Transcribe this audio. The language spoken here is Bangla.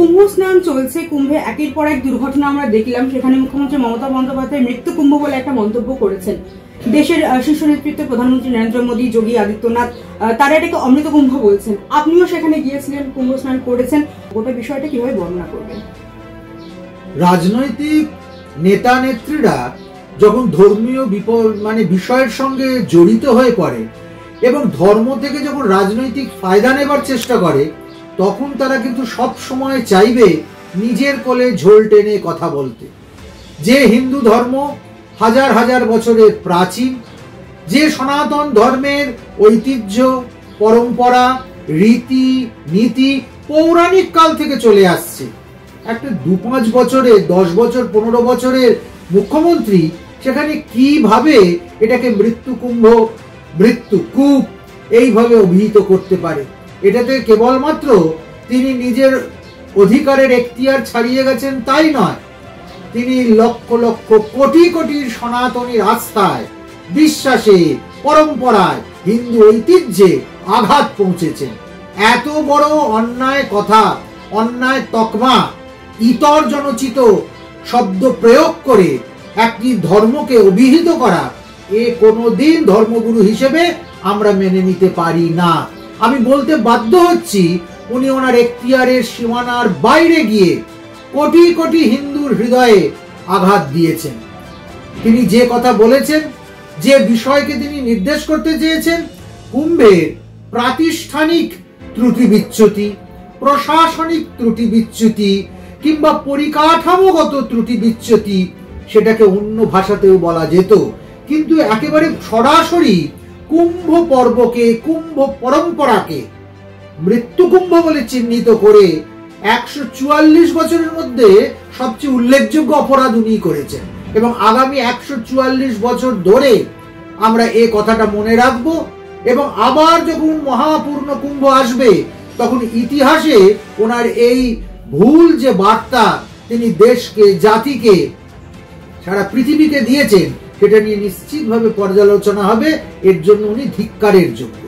কুম্ভ স্নান চলছে, কুম্ভে একের পর এক দুর্ঘটনা আমরা দেখলাম। সেখানে মুখ্যমন্ত্রী মমতা বন্দ্যোপাধ্যায় মৃত্যু কুম্ভ বলে একটা মন্তব্য করেছেন। দেশের শীর্ষ নেতৃত্বে প্রধানমন্ত্রী নরেন্দ্র মোদী, যোগী আদিত্যনাথ তারা এটাকে অমৃত কুম্ভ বলছেন। আপনিও সেখানে গিয়েছিলেন, কুম্ভ স্নান করেছেন, গোটা বিষয়টা কিভাবে বর্ণনা করবেন? রাজনৈতিক নেতা নেত্রীরা যখন ধর্মীয় বিষয়ের সঙ্গে জড়িত হয়ে পড়ে এবং ধর্ম থেকে যখন রাজনৈতিক ফায়দা নেবার চেষ্টা করে, তখন তারা কিন্তু সব সময় চাইবে নিজের কোলে ঝোল টেনে কথা বলতে। যে হিন্দু ধর্ম হাজার হাজার বছরের প্রাচীন, যে সনাতন ধর্মের ঐতিহ্য, পরম্পরা, রীতি নীতি পৌরাণিক কাল থেকে চলে আসছে, একটা 2-5 বছরে 10 বছর 15 বছরের মুখ্যমন্ত্রী সেখানে কিভাবে এটাকে মৃত্যু কুম্ভ, মৃত্যু কূপ এইভাবে অভিহিত করতে পারে? এটাতে কেবলমাত্র তিনি নিজের অধিকারের এখতিয়ার ছাড়িয়ে গেছেন তাই নয়, তিনি লক্ষ লক্ষ কোটি কোটির সনাতনীর আস্থায়, বিশ্বাসে, পরম্পরায়, হিন্দু ঐতিহ্যে আঘাত পৌঁছেছেন। এত বড় অন্যায় কথা, অন্যায় তকমা, ইতর জনচিত শব্দ প্রয়োগ করে একটি ধর্মকে অভিহিত করা, এ কোনোদিন ধর্মগুরু হিসেবে আমরা মেনে নিতে পারি না। আমি বলতে বাধ্য হচ্ছি, উনি ওনার এখতিয়ারের সীমানার বাইরে গিয়ে কোটি কোটি হিন্দুর হৃদয়ে আঘাত দিয়েছেন। তিনি যে কথা বলেছেন, যে বিষয়কে তিনি নির্দেশ করতে চেয়েছেন, কুম্ভের প্রাতিষ্ঠানিক ত্রুটি বিচ্যুতি, প্রশাসনিক ত্রুটি বিচ্যুতি কিংবা পরিকাঠামোগত ত্রুটি বিচ্যুতি, সেটাকে অন্য ভাষাতেও বলা যেত, কিন্তু একেবারে সরাসরি কুম্ভ পর্বকে, কুম্ভ পরম্পরাকে মৃত্যু কুম্ভ বলে চিহ্নিত করে 144 বছরের মধ্যে সবচেয়ে উল্লেখযোগ্য অপরাধ উনি করেছেন। এবং আগামী 144 বছর ধরে আমরা এই কথাটা মনে রাখব, এবং আবার যখন মহাপূর্ণ কুম্ভ আসবে, তখন ইতিহাসে ওনার এই ভুল যে বার্তা তিনি দেশকে, জাতিকে, সারা পৃথিবীকে দিয়েছেন, সেটা নিয়ে নিশ্চিতভাবে পর্যালোচনা হবে। এর জন্য উনি ধিক্কারের যোগ্য।